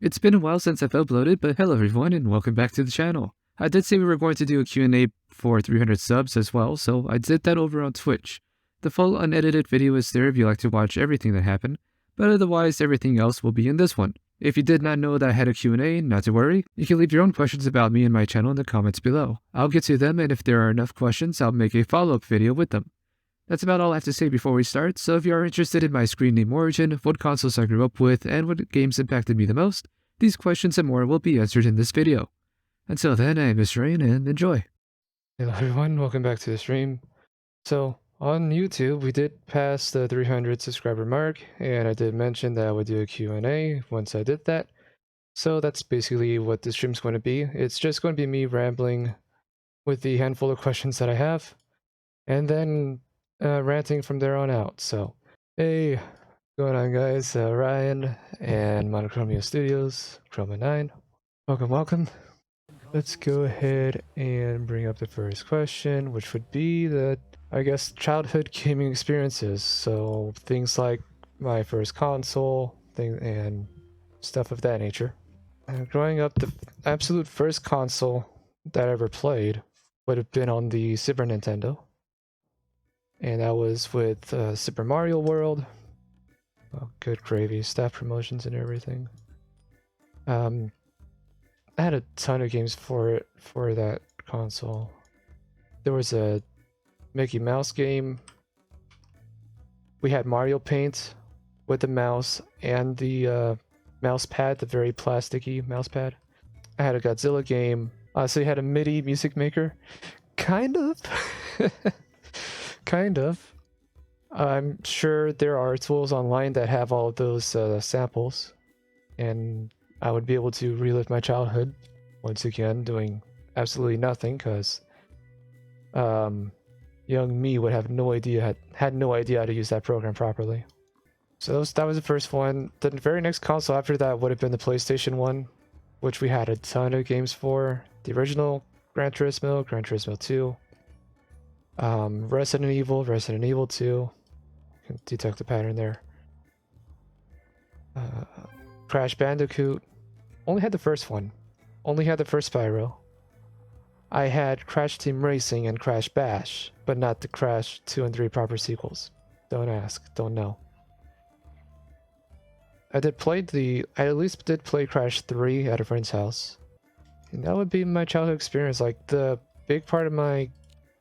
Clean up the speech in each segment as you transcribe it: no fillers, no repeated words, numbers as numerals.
It's been a while since I've uploaded, but hello everyone and welcome back to the channel. I did say we were going to do a Q&A for 300 subs as well, so I did that over on Twitch. The full unedited video is there if you like to watch everything that happened, but otherwise everything else will be in this one. If you did not know that I had a Q&A, not to worry, you can leave your own questions about me and my channel in the comments below. I'll get to them, and if there are enough questions, I'll make a follow-up video with them. That's about all I have to say before we start, so if you are interested in my screen name origin, what consoles I grew up with, and what games impacted me the most, these questions and more will be answered in this video. Until then, I am Mr. Rain, and enjoy. Hello everyone, welcome back to the stream. So, on YouTube, we did pass the 300 subscriber mark, and I did mention that I would do a Q&A once I did that. So that's basically what the stream's going to be. It's just going to be me rambling with the handful of questions that I have, and then ranting from there on out. So, hey, what's going on guys? Ryan and Monochromia Studios, Chroma 9. Welcome. Let's go ahead and bring up the first question, which would be the, I guess, childhood gaming experiences. So things like my first console, and stuff of that nature. Growing up, the absolute first console that I ever played would have been on the Super Nintendo. And that was with Super Mario World. Oh, good gravy, staff promotions and everything. I had a ton of games for that console. There was a Mickey Mouse game. We had Mario Paint with the mouse and the mouse pad, the very plasticky mouse pad. I had a Godzilla game. So you had a MIDI music maker. Kind of. Kind of. I'm sure there are tools online that have all of those samples. And I would be able to relive my childhood once again, doing absolutely nothing, because young me would have no idea, had no idea how to use that program properly. So that was the first one. The very next console after that would have been the PlayStation 1, which we had a ton of games for. The original Gran Turismo, Gran Turismo 2, Resident Evil, Resident Evil 2. You can detect the pattern there. Crash Bandicoot. Only had the first one. Only had the first Spyro. I had Crash Team Racing and Crash Bash, but not the Crash 2 and 3 proper sequels. Don't ask, don't know. I at least did play Crash 3 at a friend's house. And that would be my childhood experience. Like, the big part of my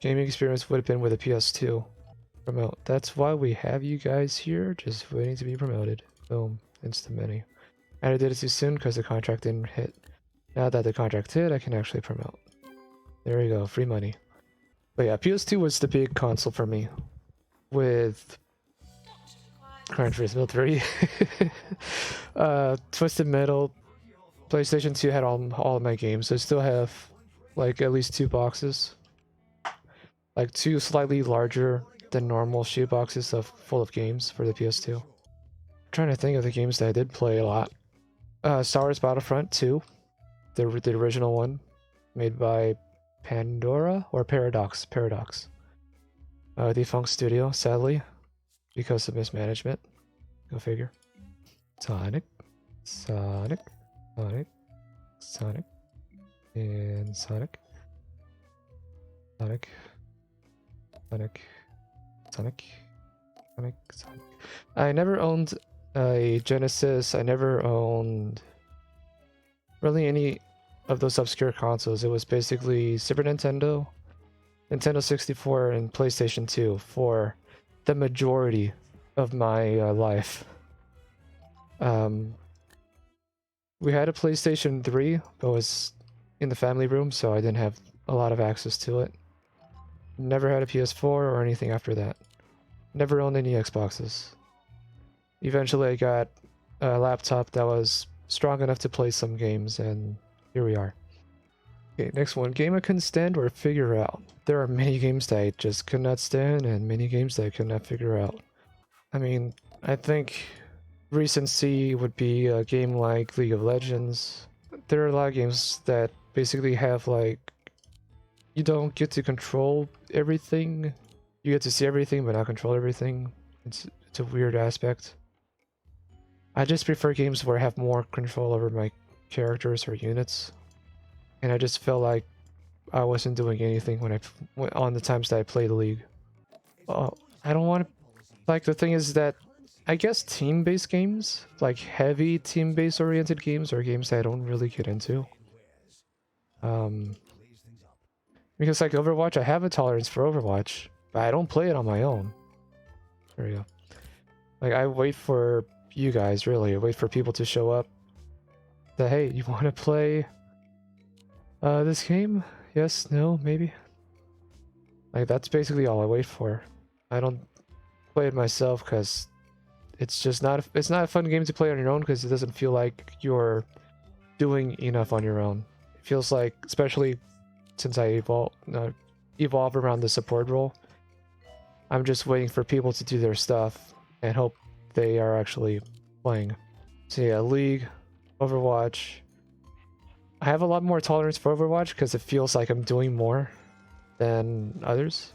gaming experience would have been with a PS2 remote. That's why we have you guys here, just waiting to be promoted. Boom, instant menu. And I did it too soon because the contract didn't hit. Now that the contract hit, I can actually promote. There we go, free money. But yeah, PS2 was the big console for me. With Gran Turismo 3. Twisted Metal. PlayStation 2 had all of my games. I still have like at least 2 boxes. Like 2 slightly larger than normal shoe boxes full of games for the PS2. I'm trying to think of the games that I did play a lot. Star Wars Battlefront 2, the original one, made by Pandora or Paradox. Defunct studio, sadly, because of mismanagement. Go figure. Sonic, and Sonic. I never owned a Genesis. I never owned really any of those obscure consoles. It was basically Super Nintendo, Nintendo 64, and PlayStation 2 for the majority of my life. We had a PlayStation 3, but it was in the family room, so I didn't have a lot of access to it. Never had a PS4 or anything after that. Never owned any Xboxes. Eventually I got a laptop that was strong enough to play some games, and here we are. Okay, next one. Game I couldn't stand or figure out. There are many games that I just could not stand, and many games that I could not figure out. I mean, I think recency would be a game like League of Legends. There are a lot of games that basically have, like, you don't get to control everything. You get to see everything, but not control everything. It's a weird aspect. I just prefer games where I have more control over my characters or units. And I just felt like I wasn't doing anything on the times that I played League. I don't want to, like, the thing is that I guess team-based games, like heavy team-based oriented games, are games that I don't really get into. Um, because like Overwatch, I have a tolerance for Overwatch, but I don't play it on my own. There we go. Like, I wait for you guys, really. I wait for people to show up. That, hey, you want to play this game? Yes, no, maybe? Like, that's basically all I wait for. I don't play it myself because it's just not it's not a fun game to play on your own because it doesn't feel like you're doing enough on your own. It feels like, especially since I evolve around the support role, I'm just waiting for people to do their stuff and hope they are actually playing. So yeah, League, Overwatch. I have a lot more tolerance for Overwatch because it feels like I'm doing more than others,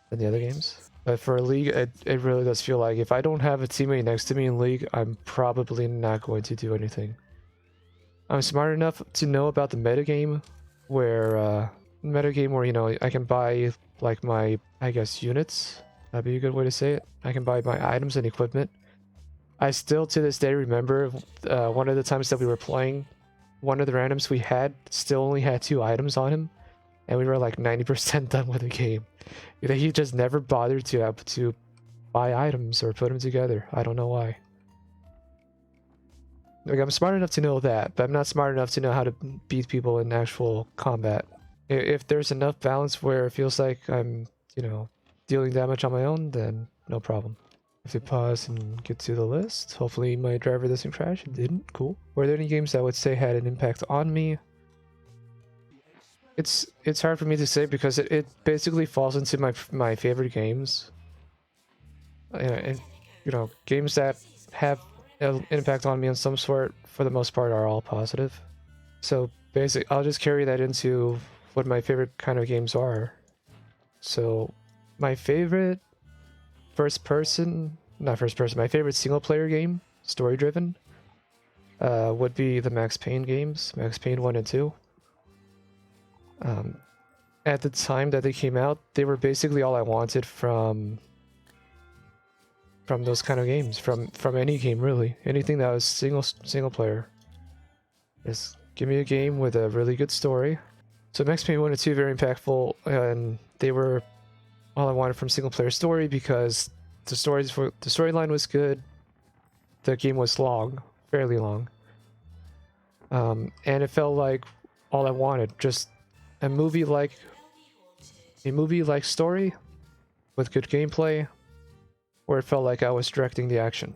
than the other games. But for League, it really does feel like if I don't have a teammate next to me in League, I'm probably not going to do anything. I'm smart enough to know about the metagame where, you know, I can buy, like, my, I guess, units. That'd be a good way to say it. I can buy my items and equipment. I still, to this day, remember one of the times that we were playing, one of the randoms we had still only had 2 items on him, and we were like 90% done with the game. You know, he just never bothered to buy items or put them together. I don't know why. Like, I'm smart enough to know that, but I'm not smart enough to know how to beat people in actual combat. If there's enough balance where it feels like I'm, you know, dealing damage on my own, then no problem. If we pause and get to the list, hopefully my driver doesn't crash. It didn't. Cool. Were there any games that I would say had an impact on me? It's hard for me to say because it basically falls into my favorite games. And you know, games that have an impact on me in some sort, for the most part, are all positive. So basically, I'll just carry that into what my favorite kind of games are. So my favorite my favorite single player game, story driven, would be the Max Payne games, Max Payne 1 and 2. At the time that they came out, they were basically all I wanted from those kind of games, from any game really. Anything that was single player. Just give me a game with a really good story. So Max Payne 1 and 2 very impactful, and they were all I wanted from single player story because the storyline was good. The game was long, fairly long. And it felt like all I wanted, just a movie like story with good gameplay, where it felt like I was directing the action.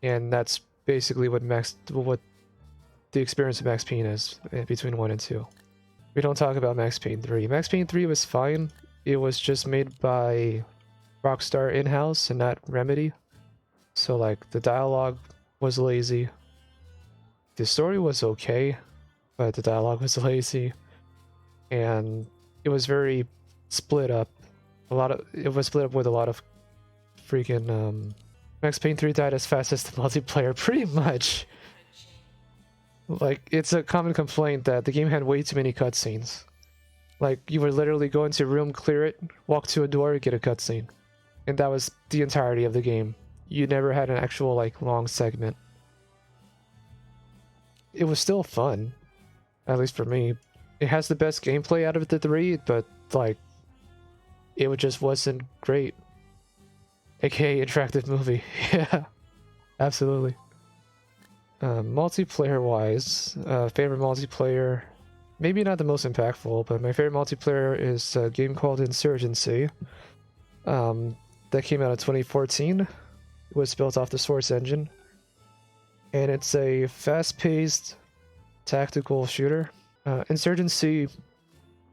And that's basically what the experience of Max Payne is between 1 and 2. We don't talk about Max Payne 3. Max Payne 3 was fine. It was just made by Rockstar in-house and not Remedy. So like the dialogue was lazy. The story was okay, but the dialogue was lazy. And it was very split up. It was split up with a lot of freaking Max Payne 3 died as fast as the multiplayer, pretty much. Like, it's a common complaint that the game had way too many cutscenes. Like, you would literally go into a room, clear it, walk to a door, get a cutscene. And that was the entirety of the game. You never had an actual, like, long segment. It was still fun. At least for me. It has the best gameplay out of the 3, but, like, it just wasn't great. AKA interactive movie. Yeah, absolutely. Multiplayer wise, favorite multiplayer, maybe not the most impactful, but my favorite multiplayer is a game called Insurgency. That came out in 2014. It was built off the Source engine. And it's a fast-paced tactical shooter. Insurgency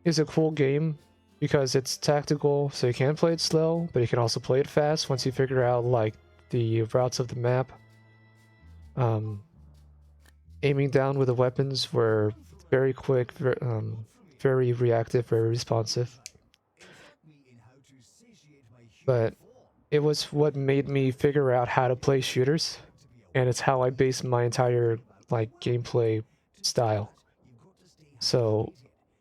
is a cool game because it's tactical, so you can play it slow, but you can also play it fast once you figure out like the routes of the map. Aiming down with the weapons were very quick, very reactive, very responsive. But it was what made me figure out how to play shooters. and it's how I base my entire like gameplay style. So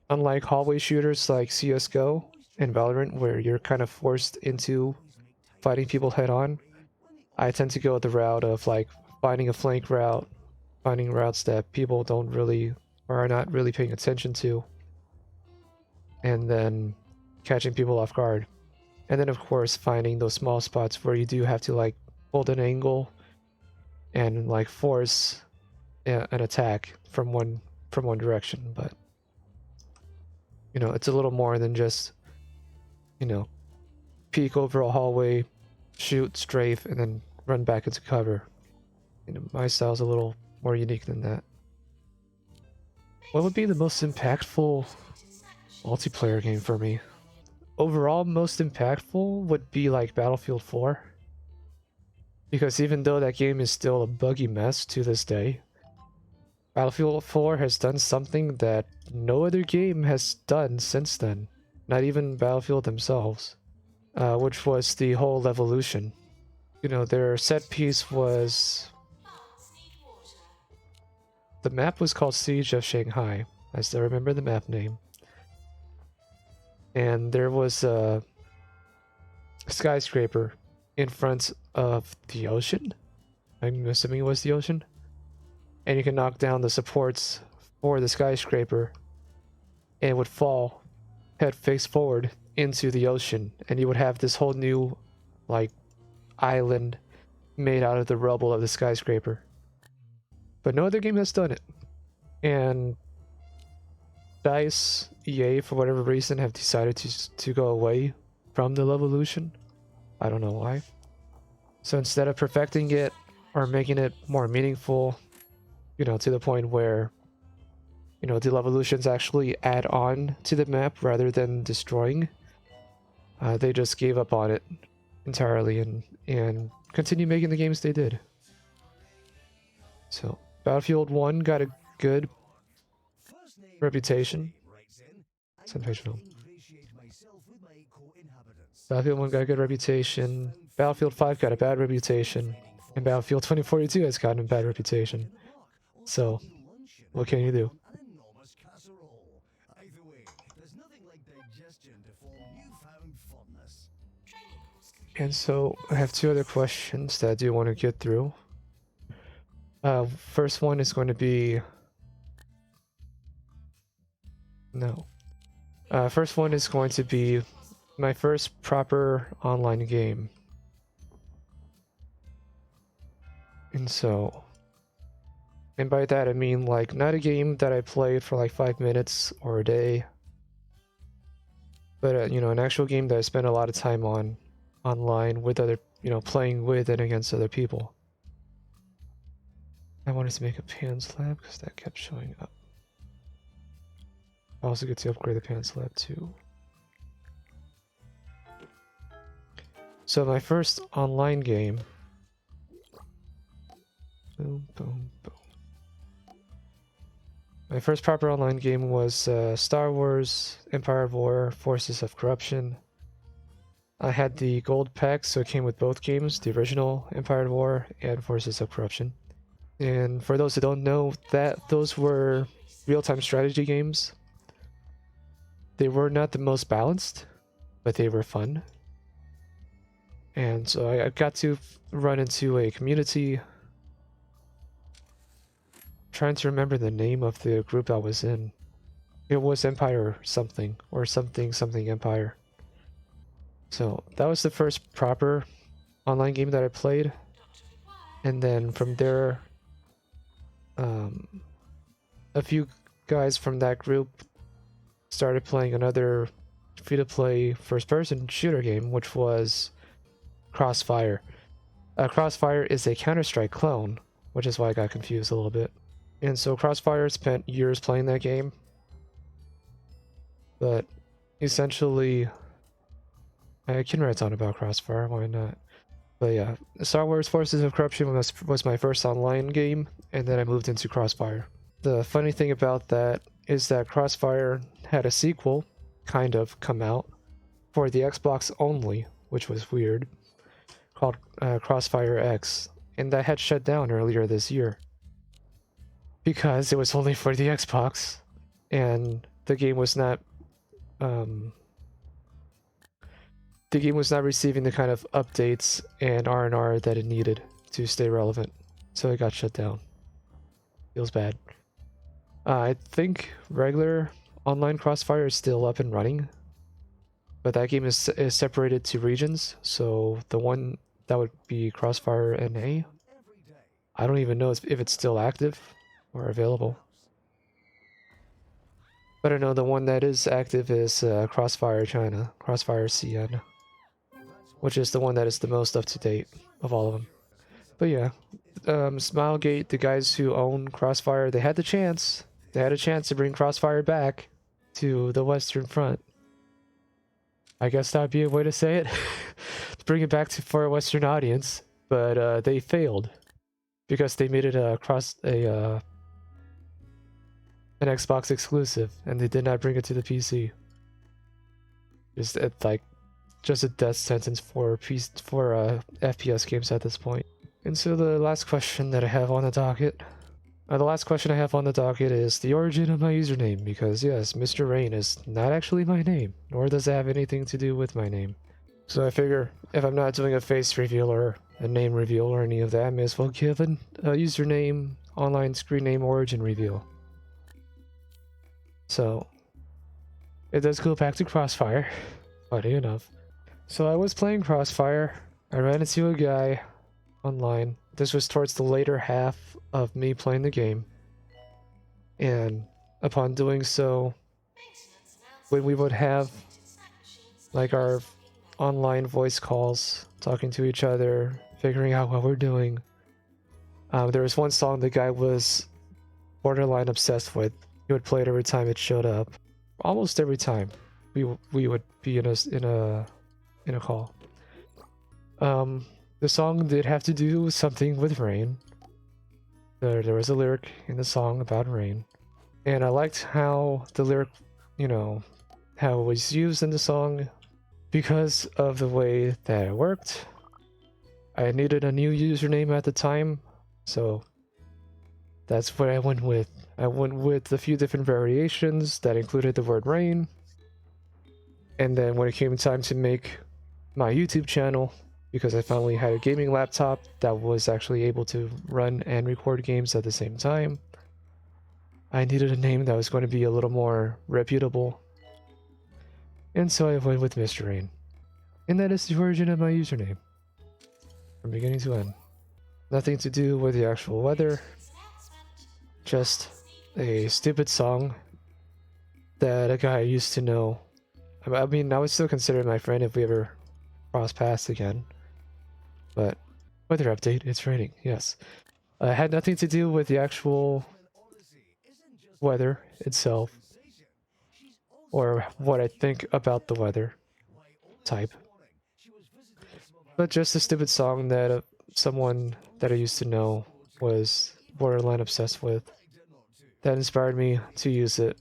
unlike hallway shooters like CS:GO and Valorant, where you're kind of forced into fighting people head on, I tend to go the route of like finding a flank route, finding routes that people don't really or are not really paying attention to, and then catching people off guard. And then of course finding those small spots where you do have to like hold an angle and like force an attack from one direction. But you know, it's a little more than just, you know, peek over a hallway, shoot, strafe, and then run back into cover. You know, my style's a little more unique than that. What would be the most impactful multiplayer game for me? Overall, most impactful would be like Battlefield 4. Because even though that game is still a buggy mess to this day, Battlefield 4 has done something that no other game has done since then. Not even Battlefield themselves. Which was the whole evolution. You know, their set piece was... The map was called Siege of Shanghai. I still remember the map name. And there was a skyscraper in front of the ocean. I'm assuming it was the ocean. And you can knock down the supports for the skyscraper, and it would fall head face forward into the ocean, and you would have this whole new like island made out of the rubble of the skyscraper. But no other game has done it. And DICE, EA, for whatever reason, have decided to go away from the Levolution. I don't know why. So instead of perfecting it or making it more meaningful, you know, to the point where, you know, the Levolutions actually add on to the map rather than destroying, they just gave up on it entirely and continue making the games they did. So Battlefield 1 got a good reputation. Sensational. Battlefield 1 got a good reputation. Battlefield 5 got a bad reputation. And Battlefield 2042 has gotten a bad reputation. So, what can you do? And so, I have two other questions that I do want to get through. First one is going to be... No. First one is going to be my first proper online game. And so... And by that I mean like not a game that I played for like 5 minutes or a day, but you know, an actual game that I spent a lot of time on online with other, you know, playing with and against other people. I wanted to make a Pan's Lab because that kept showing up. I also get to upgrade the Pan's Lab too. So my first online game. Boom, boom, boom. My first proper online game was Star Wars Empire of War Forces of Corruption. I had the gold pack, so it came with both games, the original Empire of War and Forces of Corruption. And for those who don't know, those were real-time strategy games. They were not the most balanced, but they were fun. And so I got to run into a community. Trying to remember the name of the group I was in. It was Empire something, or something Empire. So that was the first proper online game that I played. And then from there, a few guys from that group started playing another free-to-play first-person shooter game, which was Crossfire. Crossfire is a Counter-Strike clone, which is why I got confused a little bit. And so Crossfire spent years playing that game. But essentially, I can write down about Crossfire, why not? But yeah, Star Wars Forces of Corruption was my first online game, and then I moved into Crossfire. The funny thing about that is that Crossfire had a sequel, kind of, come out for the Xbox only, which was weird, called Crossfire X. and that had shut down earlier this year because it was only for the Xbox, and the game was not receiving the kind of updates and R&R that it needed to stay relevant, so it got shut down. Feels bad. I think regular online Crossfire is still up and running, but that game is separated to regions, so the one that would be Crossfire NA, I don't even know if it's still active or available. But I know the one that is active is Crossfire China, Crossfire CN, which is the one that is the most up to date of all of them. But yeah, Smilegate, the guys who own Crossfire, they had the chance. They had a chance to bring Crossfire back to the Western Front. I guess that'd be a way to say it. To bring it back for a Western audience, but they failed because they made it an Xbox exclusive, and they did not bring it to the PC. Just a death sentence for FPS games at this point. And so the last question that I have on the docket, is the origin of my username, because yes, Mr. Rain is not actually my name, nor does it have anything to do with my name. So I figure if I'm not doing a face reveal or a name reveal or any of that, I may as well give a username, online screen name origin reveal. So it does go back to Crossfire, funny enough. So I was playing Crossfire, I ran into a guy online. This was towards the later half of me playing the game, and upon doing so, when we would have like our online voice calls, talking to each other, figuring out what we're doing, there was one song the guy was borderline obsessed with. He would play it every time it showed up. Almost every time we would be in a call. The song did have to do something with rain. There was a lyric in the song about rain, and I liked how the lyric, how it was used in the song because of the way that it worked. I needed a new username at the time, so that's what I went with. I went with a few different variations that included the word rain. And then when it came time to make my YouTube channel, because I finally had a gaming laptop that was actually able to run and record games at the same time, I needed a name that was going to be a little more reputable. And so I went with Mr. Rain. And that is the origin of my username, from beginning to end. Nothing to do with the actual weather, just a stupid song that a guy I used to know. I mean, I would still consider him my friend if we ever cross paths again. But weather update, it's raining, yes. It had nothing to do with the actual weather itself, or what I think about the weather type. But just a stupid song that someone that I used to know was borderline obsessed with, that inspired me to use it.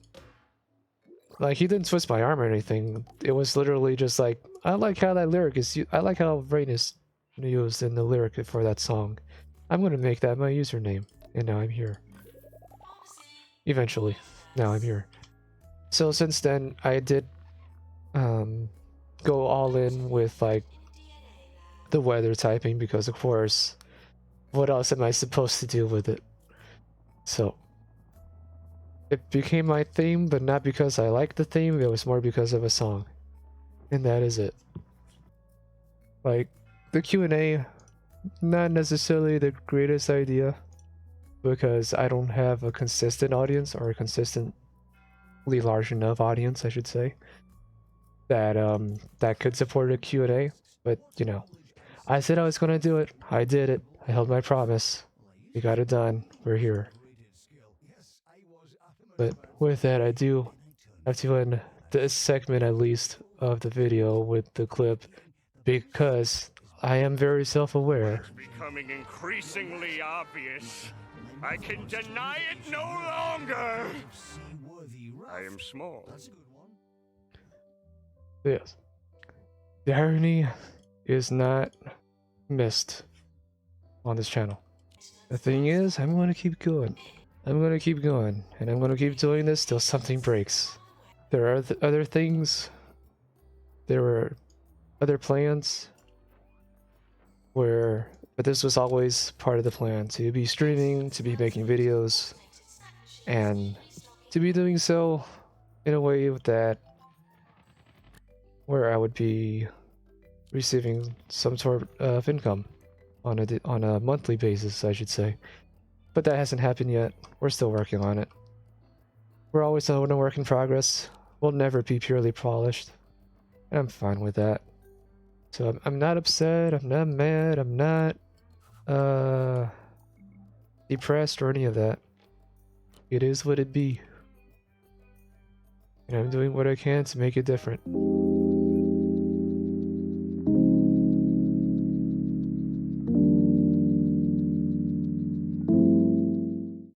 Like, he didn't twist my arm or anything. It was literally just like, I like how that lyric is. I like how rain is used in the lyric for that song. I'm gonna make that my username, and now I'm here. Eventually, now I'm here. So since then, I did go all in with like the weather typing, because of course, what else am I supposed to do with it? So it became my theme, but not because I liked the theme, it was more because of a song. And that is it. Like, the Q&A, not necessarily the greatest idea, because I don't have a consistent audience, or a consistently large enough audience, I should say, that that could support a Q&A. But, I said I was gonna do it. I did it. I held my promise. We got it done. We're here. But with that, I do have to end this segment, at least, of the video with the clip, because I am very self-aware. It's becoming increasingly obvious. I can deny it no longer. I am small. on this channel. The thing is, I'm going to keep going. I'm going to keep going, and I'm going to keep doing this till something breaks. There are other things. There were other plans but this was always part of the plan, to be streaming, to be making videos, and to be doing so in a way where I would be receiving some sort of income on a monthly basis, I should say. But that hasn't happened yet. We're still working on it. We're always a work in progress. We'll never be purely polished, and I'm fine with that. So I'm not upset, I'm not mad, I'm not depressed or any of that. It is what it be. And I'm doing what I can to make it different.